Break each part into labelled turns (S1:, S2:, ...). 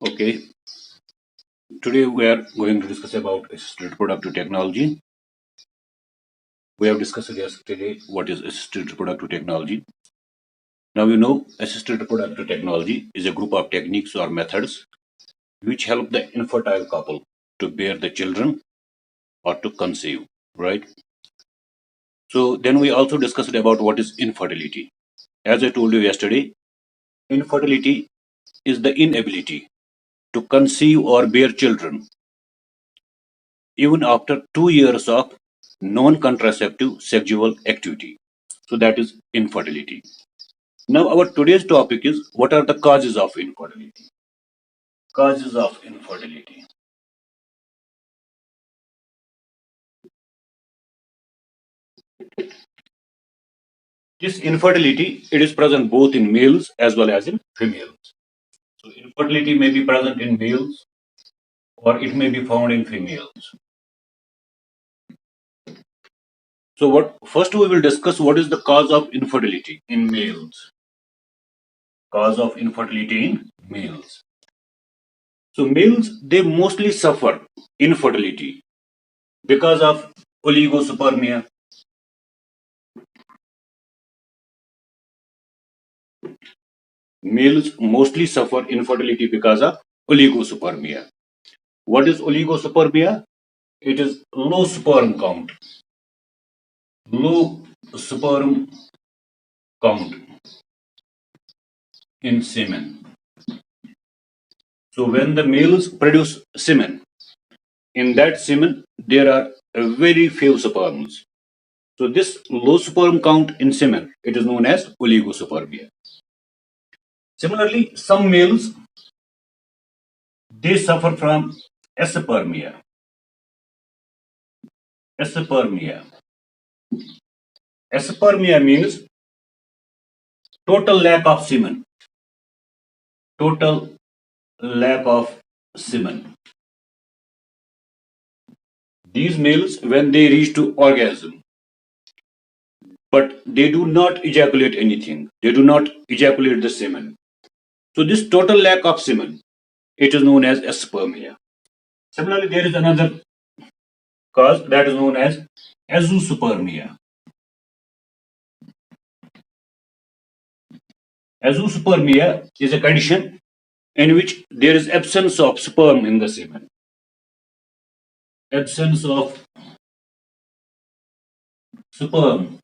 S1: Okay, today we are going to discuss about assisted reproductive technology. We have discussed yesterday what is assisted reproductive technology. Now you know assisted reproductive technology is a group of techniques or methods which help the infertile couple to bear the children or to conceive, right? So then we also discussed about what is infertility. As I told you yesterday, infertility is the inability to conceive or bear children even after 2 years of non-contraceptive sexual activity. So that is infertility. Now our today's topic is what are the causes of infertility? Causes of infertility. This infertility it is present both in males as well as in females. So infertility may be present in males or it may be found in females. So what first we will discuss what is the cause of infertility in males. Cause of infertility in males. So males they mostly suffer infertility because of oligospermia. Males mostly suffer infertility because of oligospermia. What is oligospermia? It is low sperm count. Low sperm count in semen. So when the males produce semen, in that semen there are very few sperms. So this low sperm count in semen, it is known as oligospermia. Similarly, some males they suffer from aspermia. Aspermia. Aspermia means total lack of semen. Total lack of semen. These males, when they reach to orgasm, but they do not ejaculate anything. They do not ejaculate the semen. So this total lack of semen, it is known as aspermia. Similarly, there is another cause that is known as azoospermia. Azoospermia is a condition in which there is absence of sperm in the semen. Absence of sperm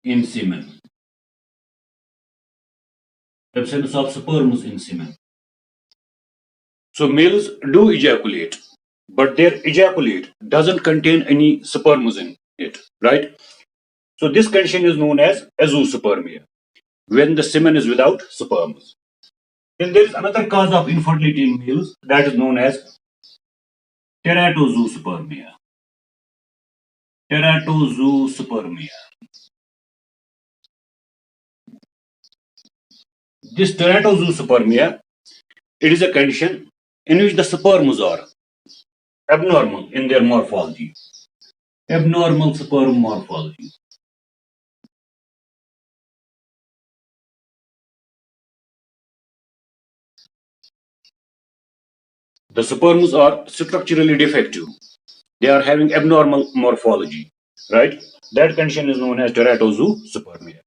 S1: in semen. Absence of sperms in semen. So males do ejaculate, but their ejaculate doesn't contain any sperms in it, right? So this condition is known as azoospermia, when the semen is without sperms. Then there is another cause of infertility in males that is known as teratozoospermia. Teratozoospermia. This teratozoospermia, it is a condition in which the sperms are abnormal in their morphology. Abnormal sperm morphology. The sperms are structurally defective. They are having abnormal morphology, right? That condition is known as teratozoospermia.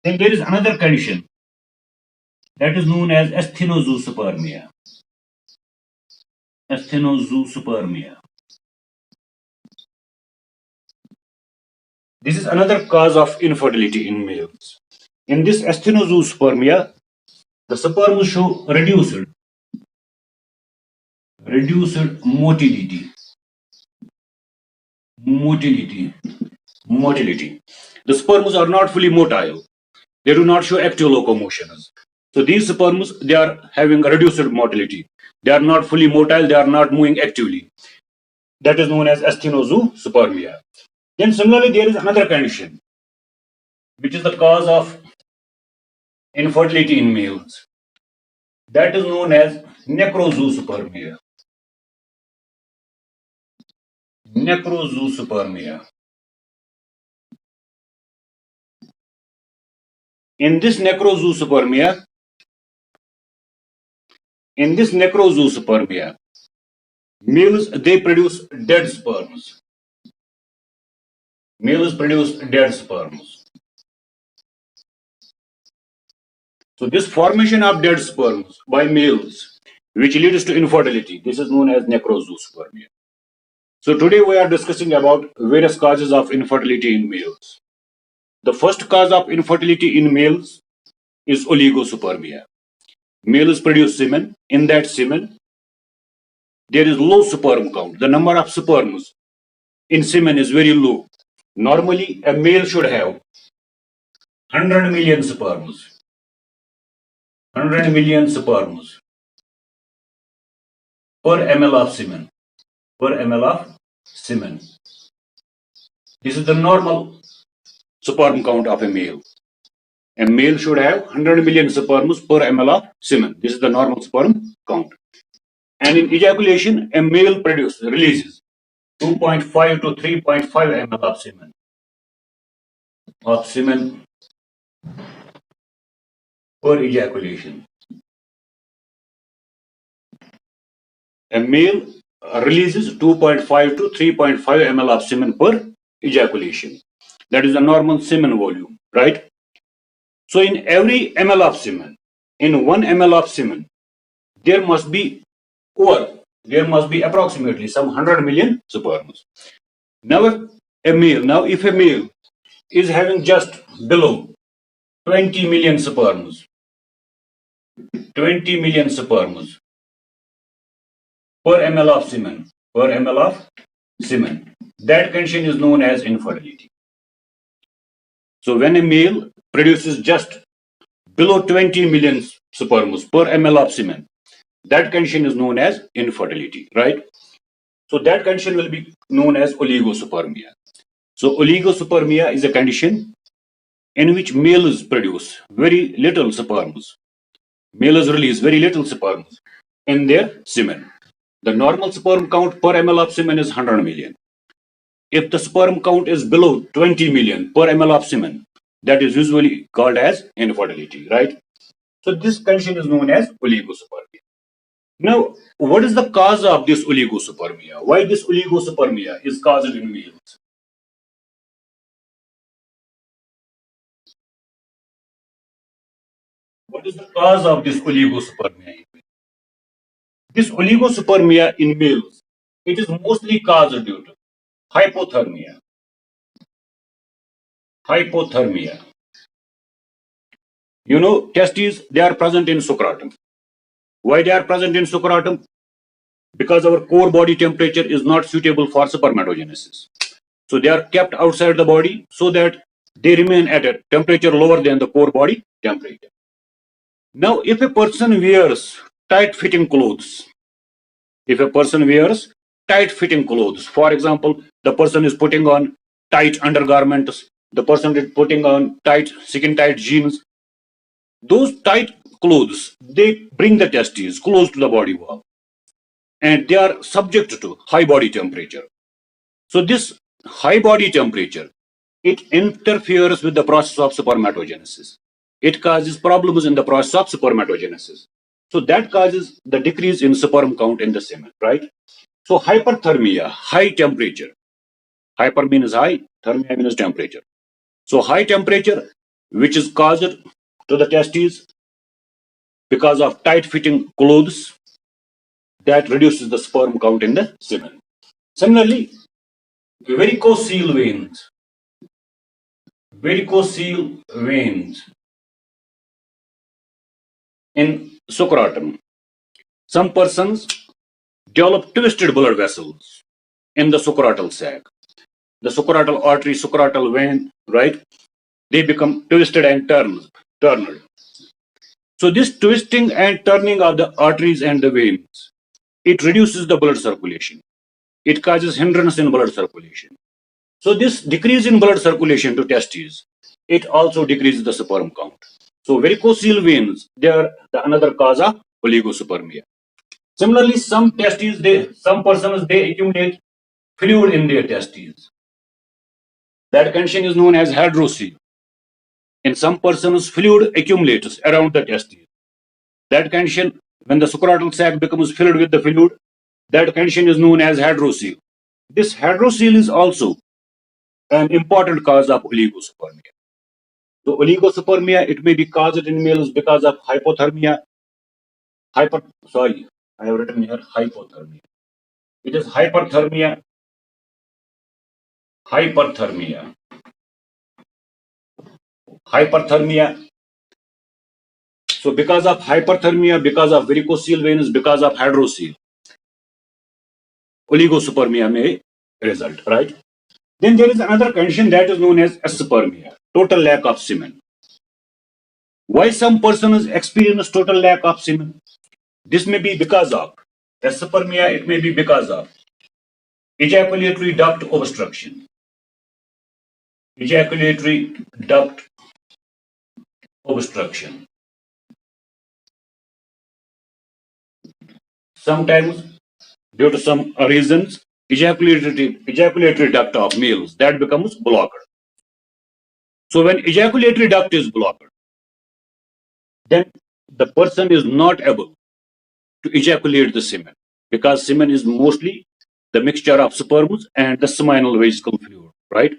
S1: Then there is another condition that is known as asthenozoospermia. Asthenozoospermia. This is another cause of infertility in males. In this asthenozoospermia, the sperms show reduced motility. Motility. The sperms are not fully motile. They do not show active locomotions. So these sperms, they are having a reduced motility. They are not fully motile. They are not moving actively. That is known as asthenozoospermia. Then similarly, there is another condition, which is the cause of infertility in males. That is known as necrozoospermia. Necrozoospermia. In this necrozoospermia, In this necrozoospermia, males, they produce dead sperms. Males produce dead sperms. So this formation of dead sperms by males, which leads to infertility, this is known as necrozoospermia. So today we are discussing about various causes of infertility in males. The first cause of infertility in males is oligospermia. Males produce semen. In that semen, there is low sperm count. The number of sperms in semen is very low. Normally, a male should have 100 million sperms. 100 million sperms per ml of semen. Per ml of semen. This is the normal sperm count of a male. A male should have 100 million sperms per ml of semen. This is the normal sperm count. And in ejaculation, a male releases 2.5 to 3.5 ml of semen per ejaculation. A male releases 2.5 to 3.5 ml of semen per ejaculation. That is the normal semen volume, right? So in every ml of semen, in 1 ml of semen, there must be approximately some 100 million sperms. Now if a male is having just below 20 million sperms, 20 million sperms per ml of semen, that condition is known as infertility. So when a male produces just below 20 million sperms per ml of semen, that condition is known as infertility, right? So that condition will be known as oligospermia. So oligospermia is a condition in which males produce very little sperms. Males release very little sperms in their semen. The normal sperm count per ml of semen is 100 million. If the sperm count is below 20 million per ml of semen, that is usually called as infertility, right? So this condition is known as oligospermia. Now, what is the cause of this oligospermia? Why this oligospermia is caused in males? What is the cause of this oligospermia? This oligospermia in males, it is mostly caused due to hypothermia. Hypothermia. You know, testes, they are present in scrotum. Why they are present in scrotum? Because our core body temperature is not suitable for spermatogenesis. So they are kept outside the body so that they remain at a temperature lower than the core body temperature. Now, if a person wears tight-fitting clothes, for example, the person is putting on tight undergarments, the person is putting on skin-tight jeans, those tight clothes, they bring the testes close to the body wall, and they are subject to high body temperature. So this high body temperature, it interferes with the process of spermatogenesis. It causes problems in the process of spermatogenesis. So that causes the decrease in sperm count in the semen, right? So hyperthermia, high temperature. Hyper means high, thermia means temperature. So high temperature, which is caused to the testes because of tight-fitting clothes, that reduces the sperm count in the semen. Similarly, varicocele veins in scrotum. Some persons develop twisted blood vessels in the scrotal sac. The scrotal artery, scrotal vein, right? They become twisted and turned. So this twisting and turning of the arteries and the veins, it reduces the blood circulation. It causes hindrance in blood circulation. So this decrease in blood circulation to testes, it also decreases the sperm count. So varicocele veins, they are another cause of oligospermia. Similarly, some persons, they accumulate fluid in their testes. That condition is known as hydrocele. In some persons, fluid accumulates around the testes. That condition when the suprachoroidal sac becomes filled with the fluid, that condition is known as hydrocele. This hydrocele is also an important cause of oligospermia. So oligospermia, it may be caused in males because of hypothermia. Sorry, I have written here hypothermia. It is hyperthermia. So because of hyperthermia, because of varicocele veins, because of hydrocele, oligospermia may result, right? Then there is another condition that is known as aspermia, total lack of semen. Why some persons experience total lack of semen? This may be because of aspermia, it may be because of ejaculatory duct obstruction. Ejaculatory duct obstruction. Sometimes, due to some reasons, ejaculatory duct of males that becomes blocked. So when ejaculatory duct is blocked, then the person is not able to ejaculate the semen, because semen is mostly the mixture of sperms and the seminal vesicle fluid, right?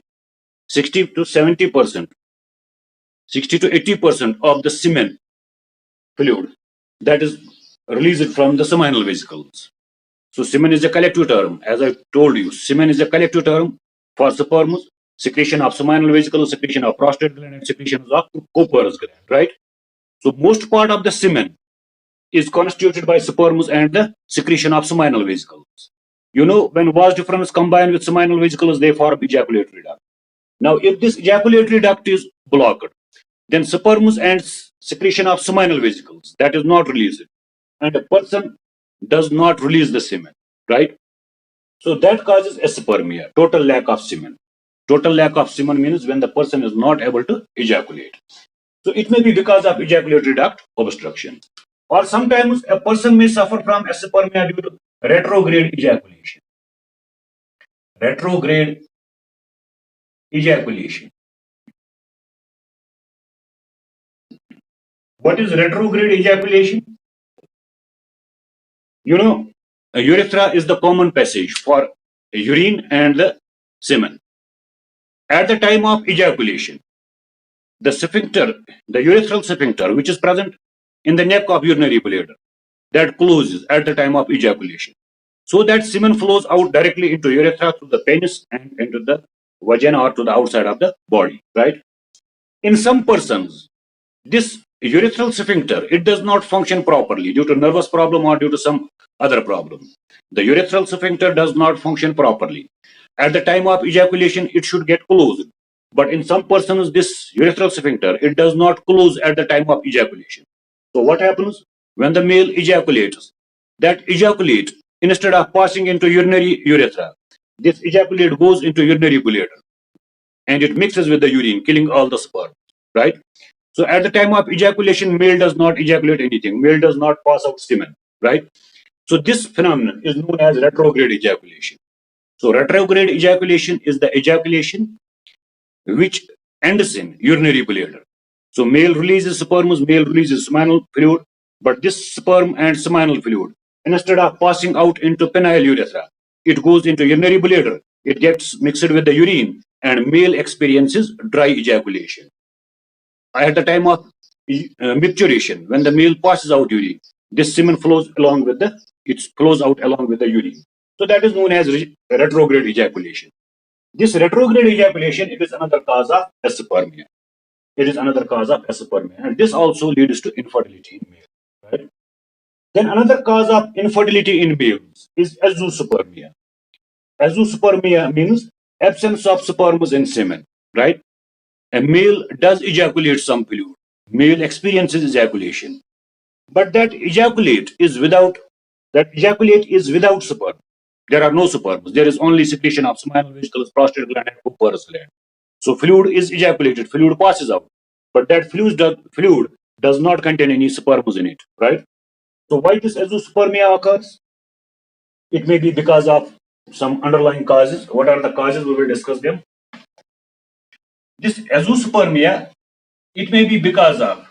S1: 60 to 70%, 60 to 80% of the semen fluid that is released from the seminal vesicles. So semen is a collective term. As I told you, semen is a collective term for sperms, secretion of seminal vesicles, secretion of prostate gland, and secretion of Cooper's gland, right? So most part of the semen is constituted by sperms and the secretion of seminal vesicles. You know, when vas deferens combine with seminal vesicles, they form ejaculatory duct. Now, if this ejaculatory duct is blocked, then sperms and secretion of seminal vesicles that is not released, and a person does not release the semen, right? So that causes aspermia, total lack of semen. Total lack of semen means when the person is not able to ejaculate. So it may be because of ejaculatory duct obstruction. Or sometimes a person may suffer from aspermia due to retrograde ejaculation. Retrograde ejaculation. What is retrograde ejaculation? You know, a urethra is the common passage for urine and the semen. At the time of ejaculation, the sphincter, the urethral sphincter, which is present in the neck of urinary bladder, that closes at the time of ejaculation. So that semen flows out directly into urethra through the penis and into the vagina or to the outside of the body, right? In some persons, this urethral sphincter, it does not function properly due to nervous problem or due to some other problem. The urethral sphincter does not function properly. At the time of ejaculation, it should get closed. But in some persons, this urethral sphincter, it does not close at the time of ejaculation. So what happens? When the male ejaculates, that ejaculate, instead of passing into urinary urethra, this ejaculate goes into urinary bladder and it mixes with the urine, killing all the sperm, right? So at the time of ejaculation, male does not ejaculate anything. Male does not pass out semen, right? So this phenomenon is known as retrograde ejaculation. So retrograde ejaculation is the ejaculation which ends in urinary bladder. So male releases sperms, male releases seminal fluid, but this sperm and seminal fluid, instead of passing out into penile urethra, it goes into urinary bladder. It gets mixed with the urine, and male experiences dry ejaculation. At the time of micturition, when the male passes out urine, this semen flows along with the, it flows out along with the urine. So that is known as retrograde ejaculation. This retrograde ejaculation, it is another cause of aspermia. It is another cause of aspermia, and this also leads to infertility in males. Right? Then another cause of infertility in males is azoospermia. Azoospermia means absence of sperms in semen. Right? A male does ejaculate some fluid. Male experiences ejaculation, but that ejaculate is without sperm. There are no sperms. There is only secretion of seminal vesicles, prostate gland, and Cooper's gland. So fluid is ejaculated, fluid passes out, but that fluid does not contain any sperms in it, right? So why this azoospermia occurs? It may be because of some underlying causes. What are the causes? We will discuss them. This azoospermia, it may be because of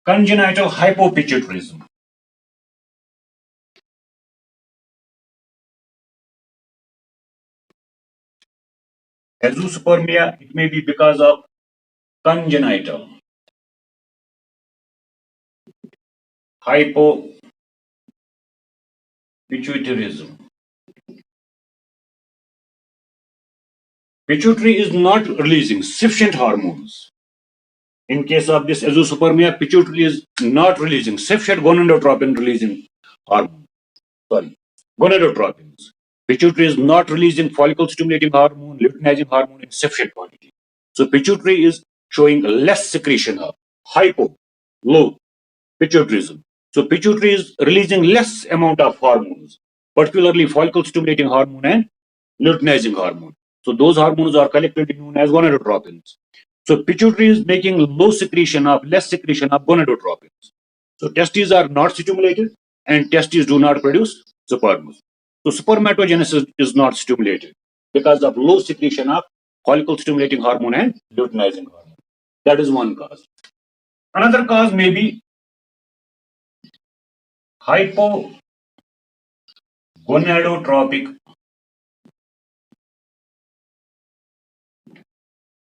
S1: congenital hypopituitarism. Azoospermia, it may be because of congenital hypopituitarism. Pituitary is not releasing sufficient hormones. In case of this azoospermia, pituitary is not releasing sufficient gonadotropin releasing hormone. Sorry, gonadotropins. Pituitary is not releasing follicle stimulating hormone, luteinizing hormone in sufficient quantity. So pituitary is showing less secretion of low pituitarism. So pituitary is releasing less amount of hormones, particularly follicle stimulating hormone and luteinizing hormone. So those hormones are collectively known as gonadotropins. So pituitary is making less secretion of gonadotropins. So testes are not stimulated and testes do not produce sperms. So spermatogenesis is not stimulated because of low secretion of follicle stimulating hormone and luteinizing hormone. That is one cause. Another cause may be hypogonadotropic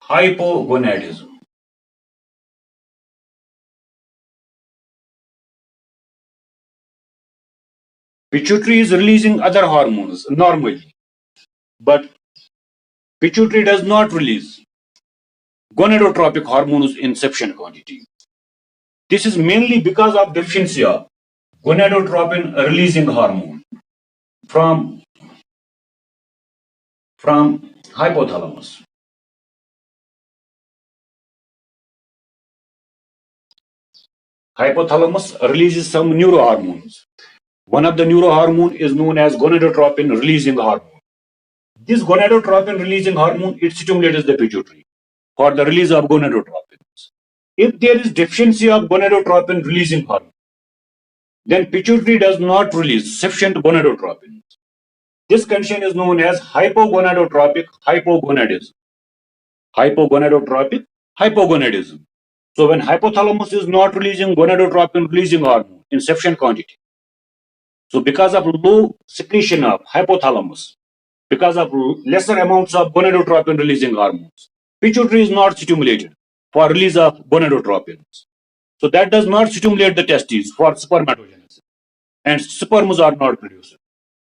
S1: hypogonadism. Pituitary is releasing other hormones normally, but pituitary does not release gonadotropic hormones in sufficient quantity. This is mainly because of deficiency of gonadotropin releasing hormone from hypothalamus. Hypothalamus releases some neurohormones. One of the neurohormone is known as gonadotropin releasing hormone. This gonadotropin releasing hormone, it stimulates the pituitary for the release of gonadotropins. If there is deficiency of gonadotropin releasing hormone, then pituitary does not release sufficient gonadotropins. This condition is known as hypogonadotropic hypogonadism. Hypogonadotropic hypogonadism. So when hypothalamus is not releasing gonadotropin releasing hormone in sufficient quantity, so because of low secretion of hypothalamus, because of lesser amounts of gonadotropin releasing hormones, pituitary is not stimulated for release of gonadotropins. So that does not stimulate the testes for spermatogenesis, and sperms are not produced.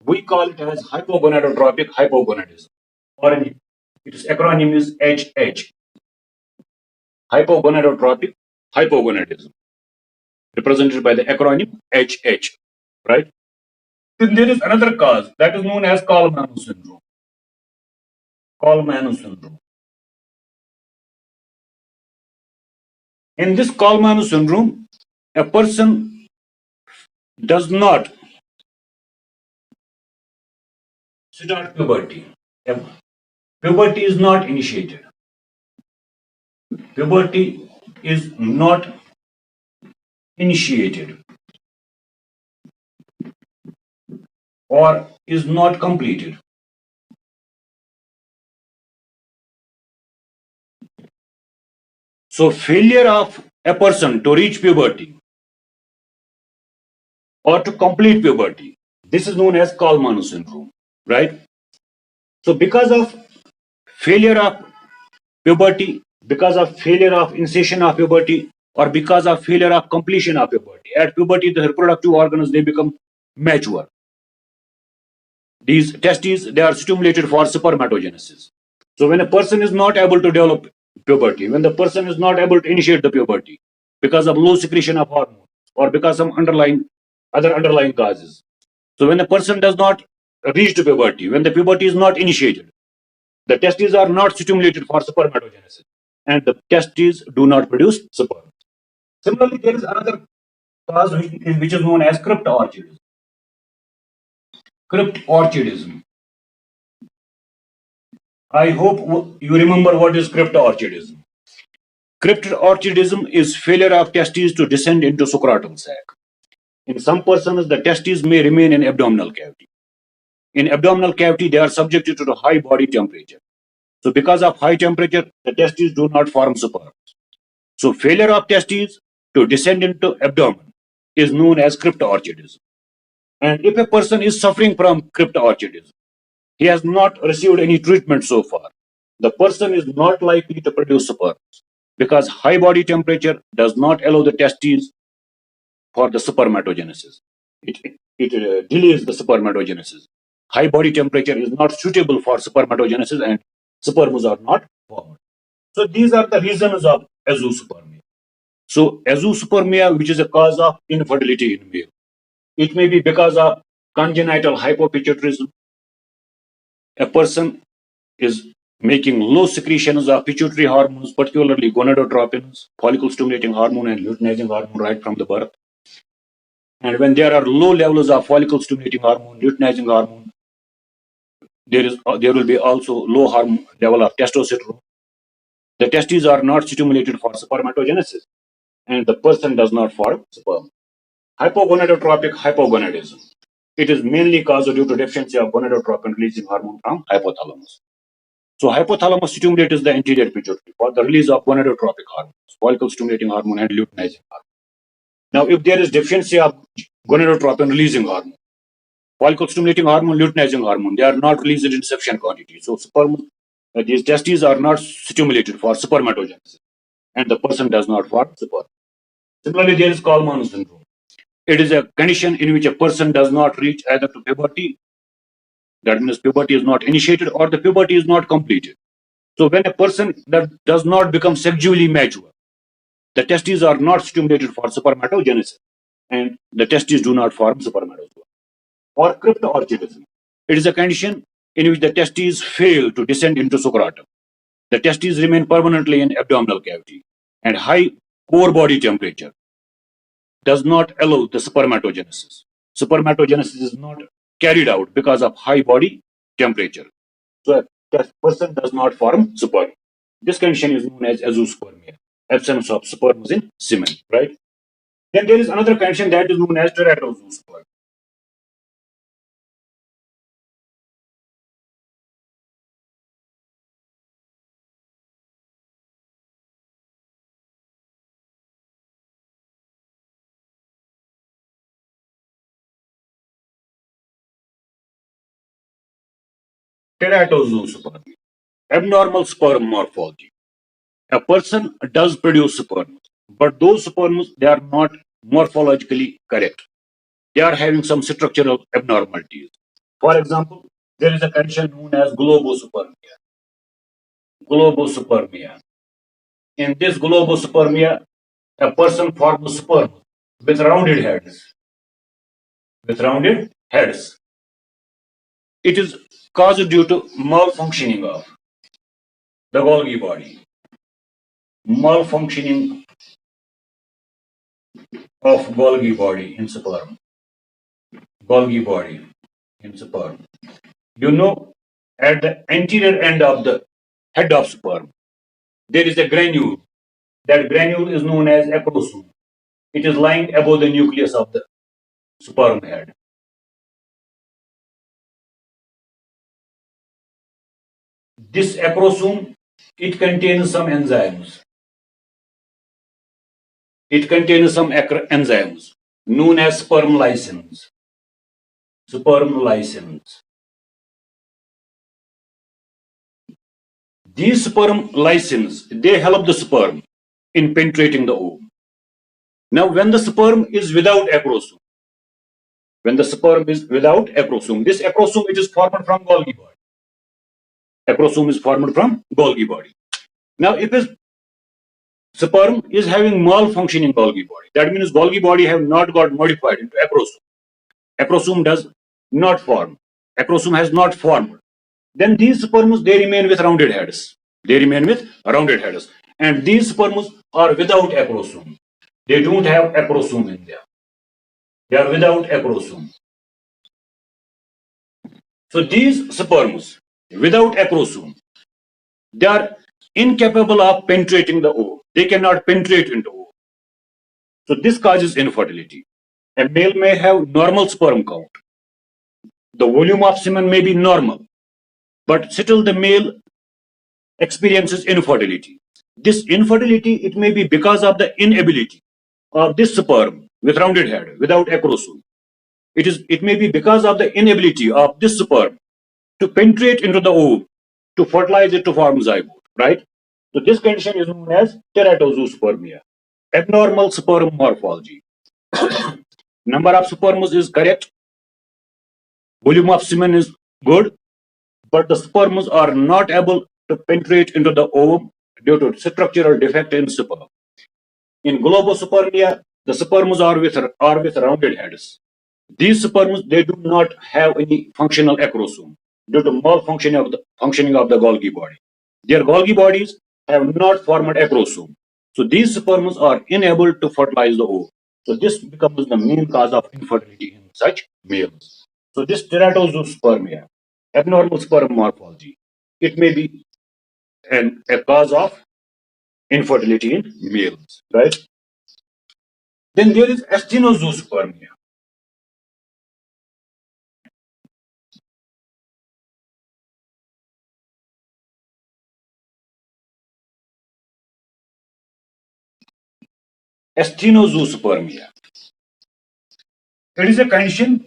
S1: We call it as hypogonadotropic hypogonadism, or its acronym is HH. Hypogonadotropic hypogonadism, represented by the acronym HH, right? Then there is another cause that is known as Kallmann syndrome. Kallmann syndrome. In this Kallmann syndrome, a person does not start puberty. Puberty is not initiated. Puberty is not initiated or is not completed. So failure of a person to reach puberty or to complete puberty, this is known as Kallmann syndrome, right? So because of failure of puberty, because of failure of initiation of puberty, or because of failure of completion of puberty, at puberty the reproductive organs, they become mature. These testes, they are stimulated for spermatogenesis. So when a person is not able to develop puberty, when the person is not able to initiate the puberty because of low secretion of hormones or because of other underlying causes. So when the person does not reach to puberty, when the puberty is not initiated, the testes are not stimulated for spermatogenesis and the testes do not produce sperm. Similarly, there is another cause which is known as cryptorchidism. Cryptorchidism. I hope you remember what is cryptorchidism. Cryptorchidism is failure of testes to descend into sucratal sac. In some persons, the testes may remain in abdominal cavity. In abdominal cavity, they are subjected to the high body temperature. So because of high temperature, the testes do not form sperm. So failure of testes to descend into abdomen is known as cryptorchidism. And if a person is suffering from cryptorchidism, he has not received any treatment so far, the person is not likely to produce sperm because high body temperature does not allow the testes for the spermatogenesis. It delays the spermatogenesis. High body temperature is not suitable for spermatogenesis and sperms are not formed. So these are the reasons of azoospermia. So azoospermia, which is a cause of infertility in male, it may be because of congenital hypopituitarism. A person is making low secretions of pituitary hormones, particularly gonadotropins, follicle stimulating hormone, and luteinizing hormone right from the birth. And when there are low levels of follicle stimulating hormone, luteinizing hormone, there will be also low hormone level of testosterone. The testes are not stimulated for spermatogenesis, and the person does not form sperm. Hypogonadotropic hypogonadism. It is mainly caused due to deficiency of gonadotropin releasing hormone from hypothalamus. So hypothalamus stimulates the anterior pituitary for the release of gonadotropic hormones, follicle stimulating hormone, and luteinizing hormone. Now, if there is deficiency of gonadotropin releasing hormone, follicle stimulating hormone, luteinizing hormone, they are not released in sufficient quantity. So these testes are not stimulated for spermatogenesis, and the person does not form sperm. Similarly, there is Kallmann syndrome. It is a condition in which a person does not reach either to puberty, that means puberty is not initiated, or the puberty is not completed. So when a person that does not become sexually mature, the testes are not stimulated for spermatogenesis, and the testes do not form spermatozoa. Or cryptorchidism. It is a condition in which the testes fail to descend into scrotum. The testes remain permanently in abdominal cavity, and high core body temperature does not allow the spermatogenesis. Spermatogenesis is not carried out because of high body temperature. So a person does not form sperm. This condition is known as azoospermia, absence of sperms in semen, right? Then there is another condition that is known as teratozoospermia. Teratozoospermia, abnormal sperm morphology. A person does produce sperms, but those sperms, they are not morphologically correct. They are having some structural abnormalities. For example, there is a condition known as globospermia. Globospermia. In this globospermia, a person forms sperm with rounded heads. With rounded heads. It is caused due to malfunctioning of the Golgi body. Malfunctioning of Golgi body in sperm. Golgi body in sperm. You know, at the anterior end of the head of sperm, there is a granule. That granule is known as acrosome. It is lying above the nucleus of the sperm head. This acrosome, it contains some enzymes. It contains some enzymes known as sperm lysins. Sperm lysins. These sperm lysins, they help the sperm in penetrating the ovum. Now, when the sperm is without acrosome, this acrosome, it is formed from Golgi body. Acrosome is formed from Golgi body. Now, if a sperm is having malfunctioning Golgi body, that means Golgi body have not got modified into acrosome. Acrosome does not form. Acrosome has not formed. Then these sperms, they remain with rounded heads. And these sperms are without acrosome. They don't have acrosome in them. They are without acrosome. So these sperms, without acrosome, they are incapable of penetrating the ovum. They cannot penetrate into ovum. So this causes infertility. A male may have normal sperm count. The volume of semen may be normal, but still the male experiences infertility. This infertility, it may be because of the inability of this sperm with rounded head, without acrosome. It may be because of the inability of this sperm to penetrate into the ovum to fertilize it to form zygote, right? So this condition is known as teratozoospermia, abnormal sperm morphology. Number of sperms is correct, volume of semen is good, but the sperms are not able to penetrate into the ovum due to structural defect in sperm. In globospermia, the sperms are with rounded heads. These sperms, they do not have any functional acrosome due to malfunctioning of the functioning of the Golgi body. Their Golgi bodies have not formed acrosome. So these sperms are unable to fertilize the ovum. So this becomes the main cause of infertility in such males. So this teratozoospermia, abnormal sperm morphology, it may be a cause of infertility in males, right? Then there is actinozoospermia. Actinozoospermia. It is a condition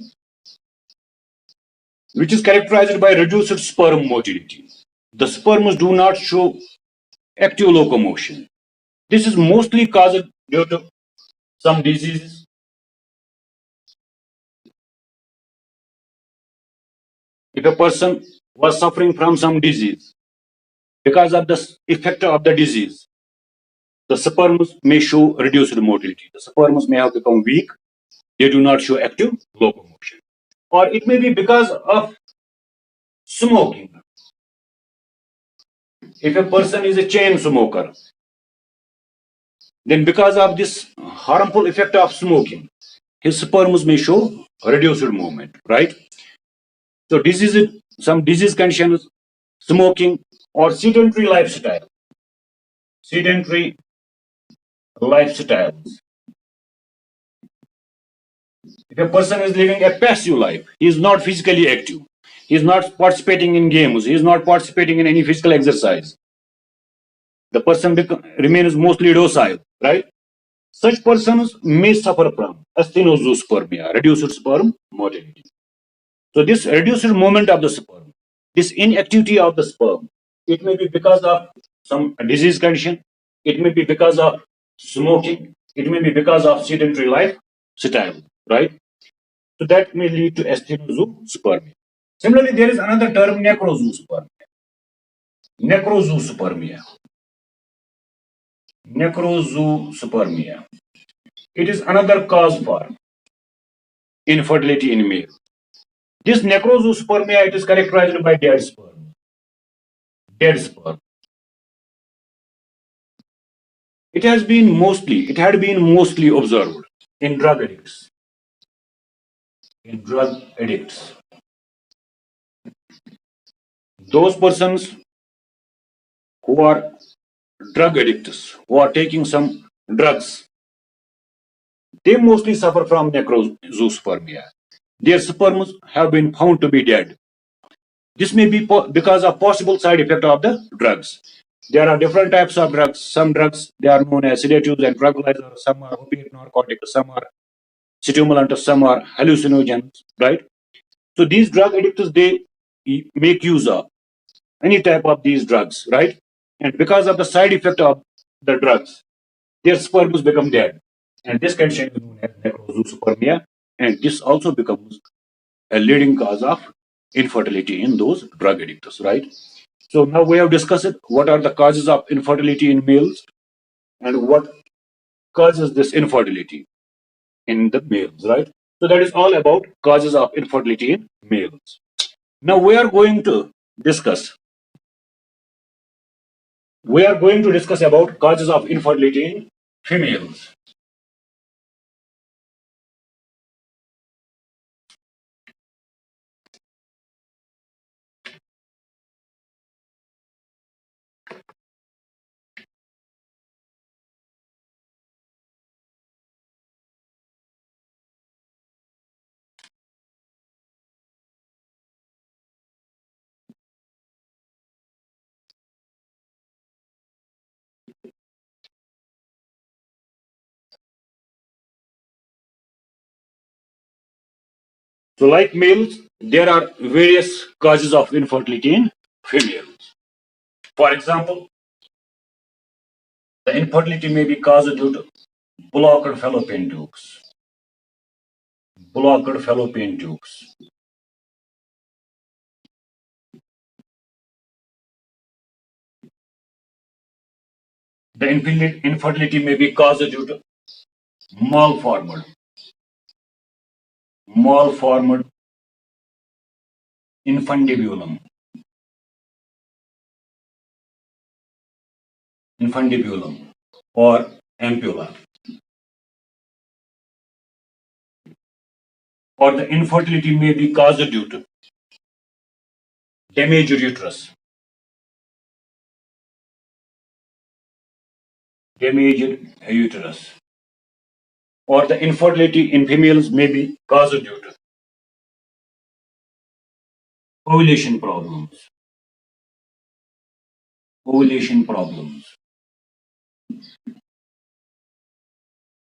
S1: which is characterized by reduced sperm motility. The sperms do not show active locomotion. This is mostly caused due to some diseases. If a person was suffering from some disease, because of the effect of the disease, the sperms may show reduced motility. The sperms may have become weak. They do not show active locomotion. Or it may be because of smoking. If a person is a chain smoker, then because of this harmful effect of smoking, his sperms may show reduced movement, right? So some disease conditions, smoking or sedentary lifestyle. Sedentary lifestyles. If a person is living a passive life, he is not physically active. He is not participating in games. He is not participating in any physical exercise. The person remains mostly docile, right? Such persons may suffer from actinozoospermia, reduced sperm motility. So this reduced movement of the sperm, this inactivity of the sperm, it may be because of some disease condition, it may be because of smoking, it may be because of sedentary lifestyle, right? So that may lead to actinozoospermia. Similarly, there is another term, necrozoospermia. Necrozoospermia. Necrozoospermia. It is another cause for infertility in male. This necrozoospermia, it is characterized by dead sperm. Dead sperm. It had been mostly observed in drug addicts. In drug addicts. Those persons who are drug addicts, who are taking some drugs, they mostly suffer from necrozoospermia. Their sperms have been found to be dead. This may be because of possible side effect of the drugs. There are different types of drugs. Some drugs, they are known as sedatives and tranquilizers. Some are opiate narcotics. Some are stimulants. Some are hallucinogens. Right. So these drug addicts, they make use of any type of these drugs. Right. And because of the side effect of the drugs, their sperms become dead. And this condition is known as necrozoospermia. And this also becomes a leading cause of infertility in those drug addicts. Right. So now we have discussed what are the causes of infertility in males and what causes this infertility in the males, right? So that is all about causes of infertility in males. Now discuss. We are going to discuss about causes of infertility in females. So like males, there are various causes of infertility in females. For example, the infertility may be caused due to blocked fallopian tubes. Blocked fallopian tubes. The infertility may be caused due to malformed infundibulum. Or ampulla. Or the infertility may be caused due to damaged uterus. Or the infertility in females may be caused due to ovulation problems.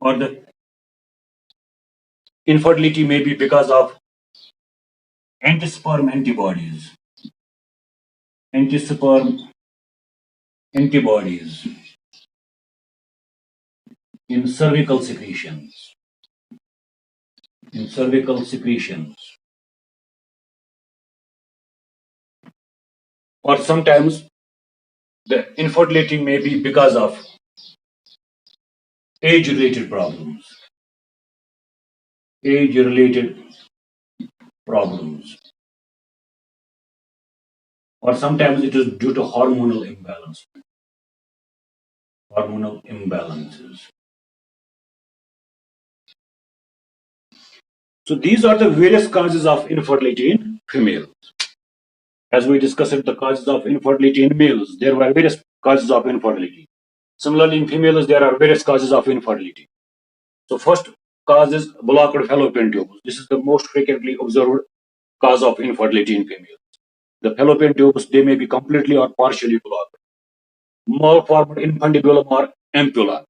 S1: Or the infertility may be because of anti-sperm antibodies. In cervical secretions. Or sometimes the infertility may be because of age-related problems. Or sometimes it is due to hormonal imbalances. So these are the various causes of infertility in females. As we discussed the causes of infertility in males, there were various causes of infertility. Similarly, in females, there are various causes of infertility. So first cause is blocked fallopian tubes. This is the most frequently observed cause of infertility in females. The fallopian tubes, they may be completely or partially blocked. Malformed infundibulum or ampulla.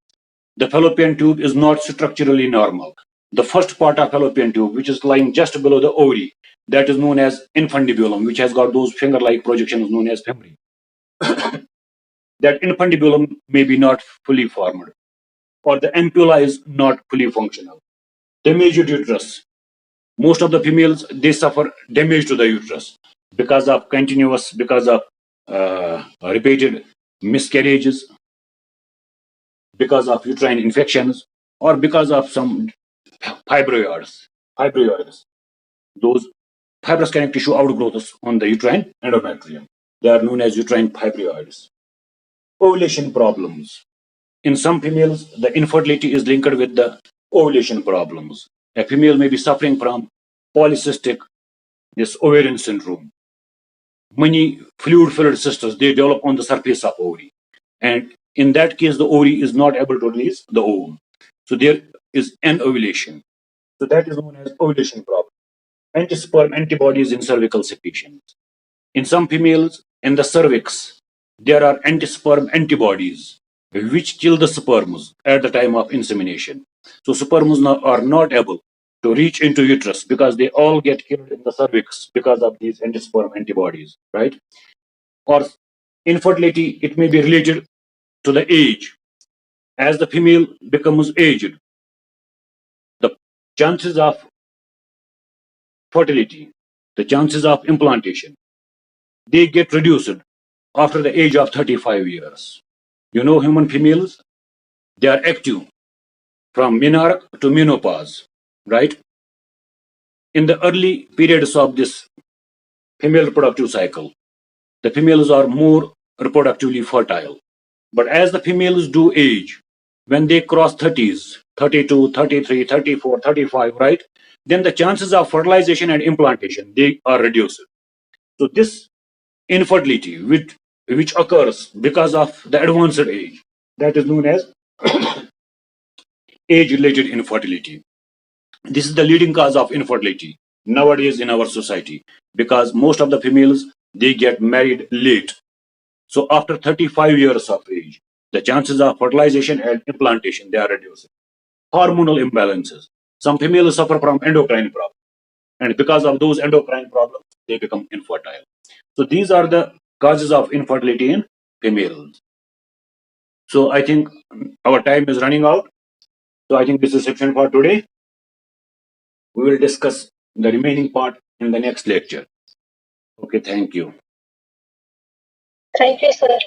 S1: The fallopian tube is not structurally normal. The first part of fallopian tube, which is lying just below the ovary, that is known as infundibulum, which has got those finger-like projections known as femori. That infundibulum may be not fully formed, or the ampulla is not fully functional. Damaged uterus. Most of the females, they suffer damage to the uterus because of repeated miscarriages, because of uterine infections, or because of some fibroids. Those fibrous connective tissue outgrowths on the uterine endometrium. They are known as uterine fibroids. Ovulation problems. In some females, the infertility is linked with the ovulation problems. A female may be suffering from polycystic ovarian syndrome. Many fluid-filled cysts, they develop on the surface of ovary. And in that case, the ovary is not able to release the ovum. So there is an ovulation. So that is known as ovulation problem. Anti-sperm antibodies in cervical secretions. In some females, in the cervix, there are anti-sperm antibodies which kill the sperms at the time of insemination. So sperms are not able to reach into uterus because they all get killed in the cervix because of these anti-sperm antibodies, right? Or infertility, it may be related to the age. As the female becomes aged, the chances of fertility, the chances of implantation, they get reduced after the age of 35 years. You know, human females, they are active from menarche to menopause, right? In the early periods of this female reproductive cycle, the females are more reproductively fertile. But as the females do age, when they cross 30s, 32, 33, 34, 35, right? Then the chances of fertilization and implantation, they are reduced. So this infertility, which occurs because of the advanced age, that is known as age-related infertility. This is the leading cause of infertility nowadays in our society because most of the females, they get married late. So after 35 years of age, the chances of fertilization and implantation, they are reduced. Hormonal imbalances. Some females suffer from endocrine problems. And because of those endocrine problems, they become infertile. So these are the causes of infertility in females. So I think our time is running out. So I think this is sufficient for today. We will discuss the remaining part in the next lecture. Okay, thank you.
S2: Thank you, sir.